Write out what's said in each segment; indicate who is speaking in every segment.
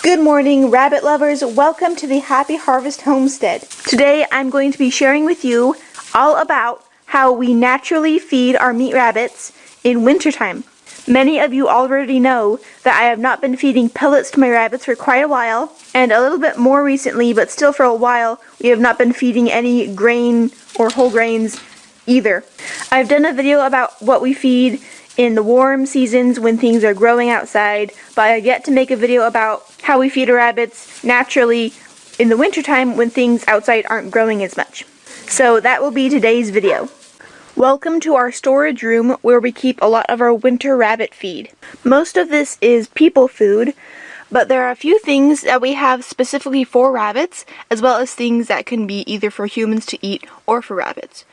Speaker 1: Good morning, rabbit lovers. Welcome to the Happy Harvest Homestead. Today I'm going to be sharing with you all about how we naturally feed our meat rabbits in wintertime. Many of you already know that I have not been feeding pellets to my rabbits for quite a while, and a little bit more recently, but still for a while, we have not been feeding any grain or whole grains either. I've done a video about what we feed in the warm seasons when things are growing outside, but I have yet to make a video about how we feed our rabbits naturally in the wintertime when things outside aren't growing as much. So that will be today's video. Welcome to our storage room where we keep a lot of our winter rabbit feed. Most of this is people food, but there are a few things that we have specifically for rabbits, as well as things that can be either for humans to eat or for rabbits.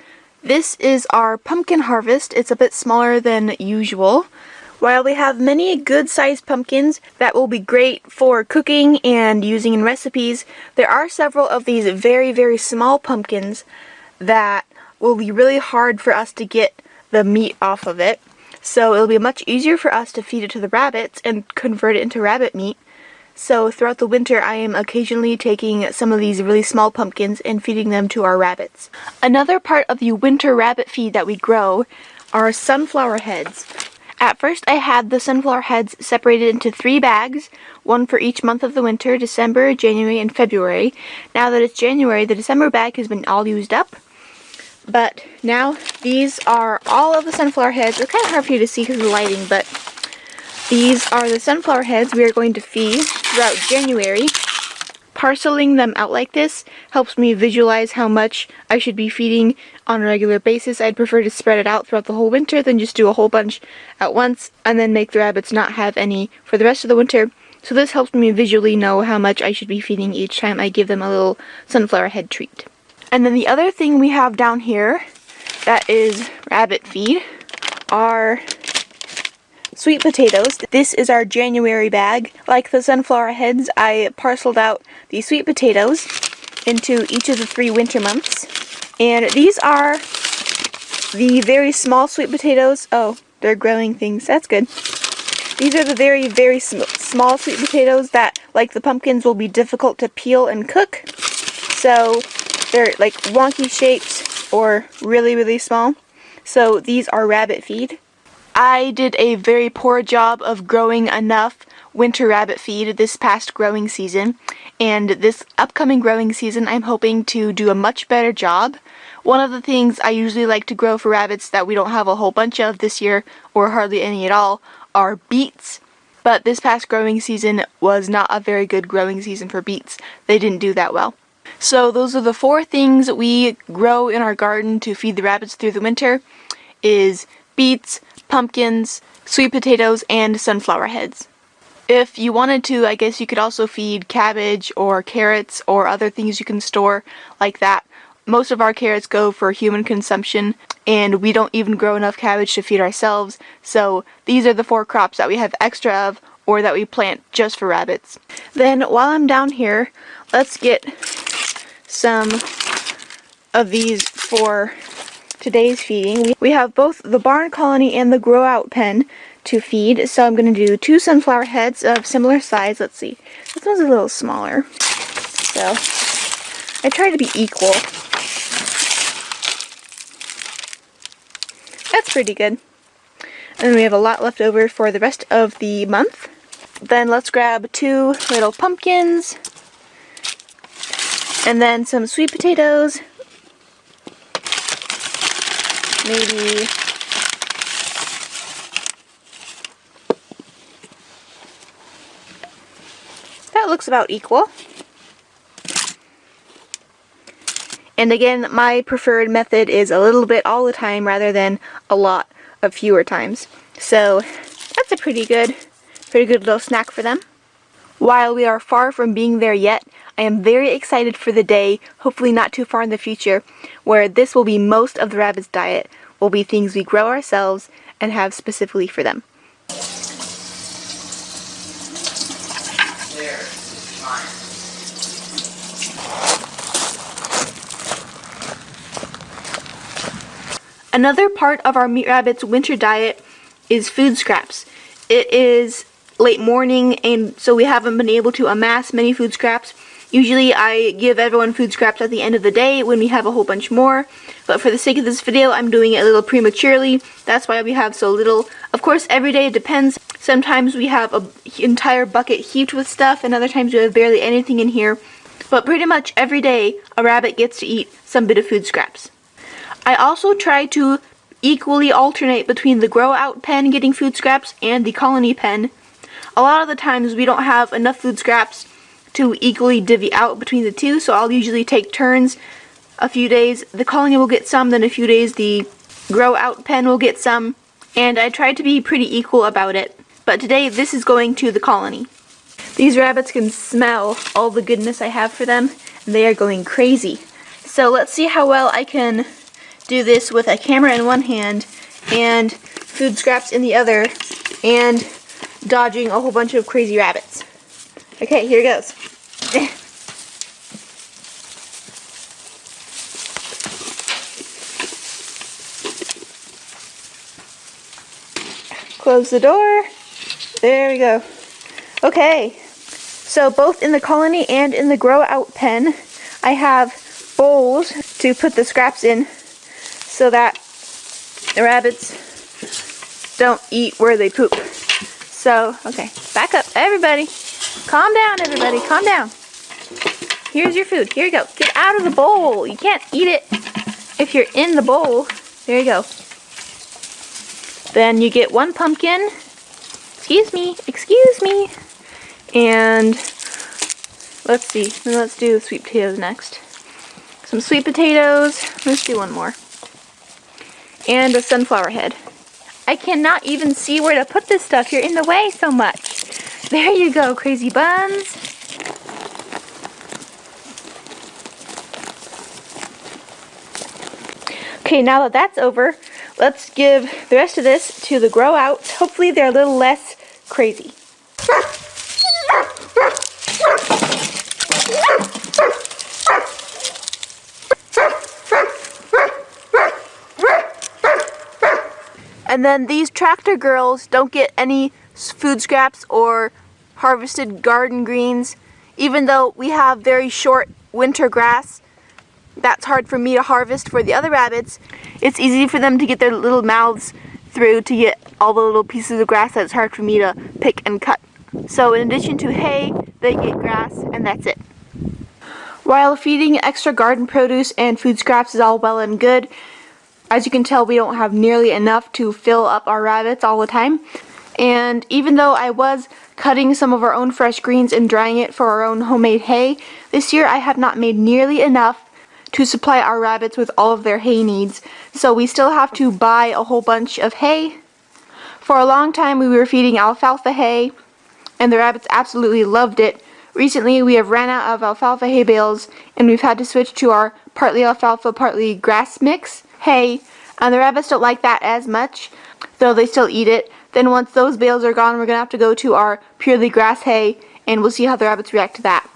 Speaker 1: This is our pumpkin harvest. It's a bit smaller than usual. While we have many good-sized pumpkins that will be great for cooking and using in recipes, there are several of these very, very small pumpkins that will be really hard for us to get the meat off of it. So it'll be much easier for us to feed it to the rabbits and convert it into rabbit meat. So throughout the winter, I am occasionally taking some of these really small pumpkins and feeding them to our rabbits. Another part of the winter rabbit feed that we grow are sunflower heads. At first, I had the sunflower heads separated into 3 bags, one for each month of the winter: December, January, and February. Now that it's January, the December bag has been all used up. But now these are all of the sunflower heads. It's kind of hard for you to see because of the lighting, but these are the sunflower heads we are going to feed throughout January. Parceling them out like this helps me visualize how much I should be feeding on a regular basis. I'd prefer to spread it out throughout the whole winter than just do a whole bunch at once and then make the rabbits not have any for the rest of the winter. So this helps me visually know how much I should be feeding each time I give them a little sunflower head treat. And then the other thing we have down here that is rabbit feed are sweet potatoes. This is our January bag. Like the sunflower heads, I parceled out the sweet potatoes into each of the 3 winter months. And these are the very small sweet potatoes. Oh, they're growing things. That's good. These are the very, very small sweet potatoes that, like the pumpkins, will be difficult to peel and cook. So they're like wonky shaped or really, really small. So these are rabbit feed. I did a very poor job of growing enough winter rabbit feed this past growing season, and this upcoming growing season I'm hoping to do a much better job. One of the things I usually like to grow for rabbits that we don't have a whole bunch of this year, or hardly any at all, are beets. But this past growing season was not a very good growing season for beets. They didn't do that well. So those are the 4 things we grow in our garden to feed the rabbits through the winter, is beets, pumpkins, sweet potatoes, and sunflower heads. If you wanted to, I guess you could also feed cabbage or carrots or other things you can store like that. Most of our carrots go for human consumption, and we don't even grow enough cabbage to feed ourselves, so these are the 4 crops that we have extra of or that we plant just for rabbits. Then while I'm down here, let's get some of these for today's feeding. We have both the barn colony and the grow out pen to feed, so I'm going to do 2 sunflower heads of similar size. Let's see, this one's a little smaller, so I try to be equal. That's pretty good. And then we have a lot left over for the rest of the month. Then let's grab 2 little pumpkins, and then some sweet potatoes. Maybe that looks about equal. And again, my preferred method is a little bit all the time rather than a lot of fewer times. So that's a pretty good little snack for them. While we are far from being there yet, I am very excited for the day, hopefully not too far in the future, where this will be most of the rabbits' diet, will be things we grow ourselves and have specifically for them. Another part of our meat rabbits' winter diet is food scraps. It is late morning, and so we haven't been able to amass many food scraps. Usually I give everyone food scraps at the end of the day when we have a whole bunch more, but for the sake of this video I'm doing it a little prematurely. That's why we have so little. Of course, every day it depends. Sometimes we have an entire bucket heaped with stuff, and other times we have barely anything in here. But pretty much every day a rabbit gets to eat some bit of food scraps. I also try to equally alternate between the grow out pen getting food scraps and the colony pen. A lot of the times we don't have enough food scraps to equally divvy out between the two, so I'll usually take turns. A few days the colony will get some, then a few days the grow out pen will get some, and I try to be pretty equal about it. But today this is going to the colony. These rabbits can smell all the goodness I have for them, and they are going crazy. So let's see how well I can do this with a camera in one hand and food scraps in the other, and dodging a whole bunch of crazy rabbits. Okay, here goes. Close the door. There we go. Okay, so both in the colony and in the grow out pen, I have bowls to put the scraps in so that the rabbits don't eat where they poop. So, okay, back up, everybody. Calm down, everybody, calm down. Here's your food. Here you go. Get out of the bowl. You can't eat it if you're in the bowl. There you go. Then you get one pumpkin. Excuse me. And let's see. Then let's do sweet potatoes next. Some sweet potatoes. Let's do one more. And a sunflower head. I cannot even see where to put this stuff. You're in the way so much. There you go, crazy buns. Okay, now that that's over, let's give the rest of this to the grow outs. Hopefully they're a little less crazy. And then these tractor girls don't get any food scraps or harvested garden greens. Even though we have very short winter grass that's hard for me to harvest for the other rabbits, it's easy for them to get their little mouths through to get all the little pieces of grass that's hard for me to pick and cut. So in addition to hay, they get grass, and that's it. While feeding extra garden produce and food scraps is all well and good, as you can tell, we don't have nearly enough to fill up our rabbits all the time. And even though I was cutting some of our own fresh greens and drying it for our own homemade hay, this year I have not made nearly enough to supply our rabbits with all of their hay needs. So we still have to buy a whole bunch of hay. For a long time we were feeding alfalfa hay, and the rabbits absolutely loved it. Recently we have ran out of alfalfa hay bales, and we've had to switch to our partly alfalfa, partly grass mix hay, and the rabbits don't like that as much, though they still eat it. Then once those bales are gone, we're going to have to go to our purely grass hay, and we'll see how the rabbits react to that.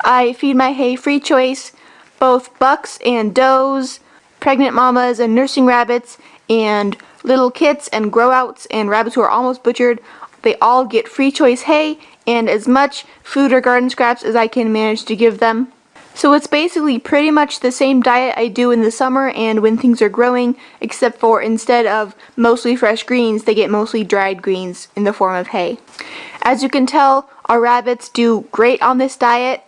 Speaker 1: I feed my hay free choice. Both bucks and does, pregnant mamas and nursing rabbits, and little kits and grow outs and rabbits who are almost butchered, they all get free choice hay and as much food or garden scraps as I can manage to give them. So it's basically pretty much the same diet I do in the summer and when things are growing, except for instead of mostly fresh greens, they get mostly dried greens in the form of hay. As you can tell, our rabbits do great on this diet.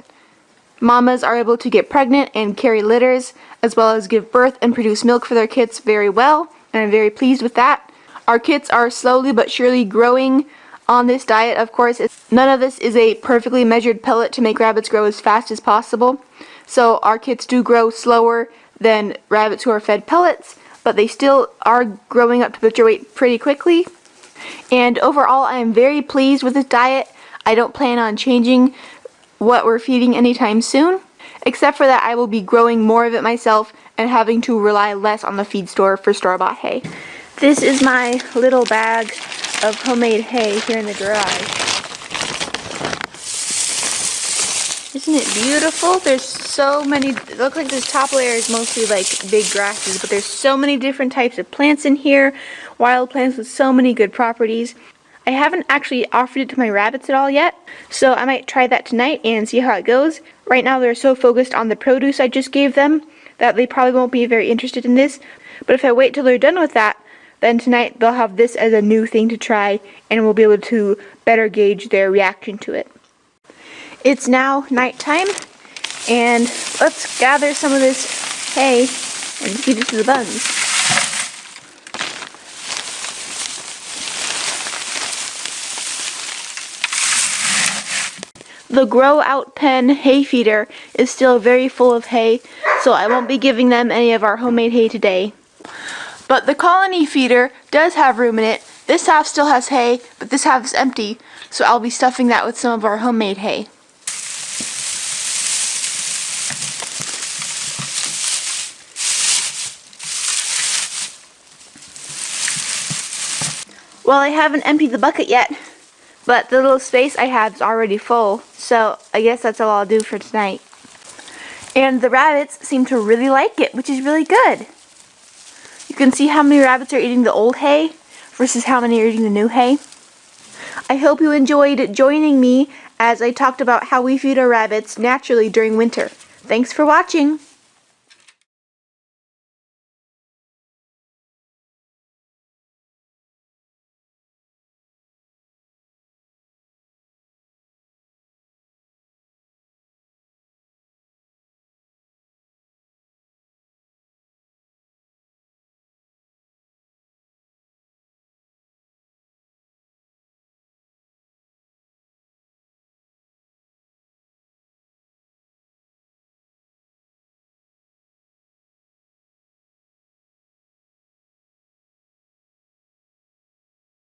Speaker 1: Mamas are able to get pregnant and carry litters, as well as give birth and produce milk for their kits very well, and I'm very pleased with that. Our kits are slowly but surely growing on this diet. Of course, none of this is a perfectly measured pellet to make rabbits grow as fast as possible. So our kits do grow slower than rabbits who are fed pellets, but they still are growing up to butcher weight pretty quickly. And overall, I am very pleased with this diet. I don't plan on changing what we're feeding anytime soon, except for that I will be growing more of it myself and having to rely less on the feed store for store-bought hay. This is my little bag of homemade hay here in the garage. Isn't it beautiful? There's so many, it looks like this top layer is mostly like big grasses, but there's so many different types of plants in here, wild plants with so many good properties. I haven't actually offered it to my rabbits at all yet, so I might try that tonight and see how it goes. Right now they're so focused on the produce I just gave them that they probably won't be very interested in this, but if I wait till they're done with that, then tonight they'll have this as a new thing to try and we'll be able to better gauge their reaction to it. It's now nighttime, and let's gather some of this hay and feed it to the buns. The Grow Out Pen hay feeder is still very full of hay, so I won't be giving them any of our homemade hay today. But the Colony feeder does have room in it. This half still has hay, but this half is empty, so I'll be stuffing that with some of our homemade hay. Well, I haven't emptied the bucket yet, but the little space I have is already full, so I guess that's all I'll do for tonight. And the rabbits seem to really like it, which is really good. You can see how many rabbits are eating the old hay versus how many are eating the new hay. I hope you enjoyed joining me as I talked about how we feed our rabbits naturally during winter. Thanks for watching!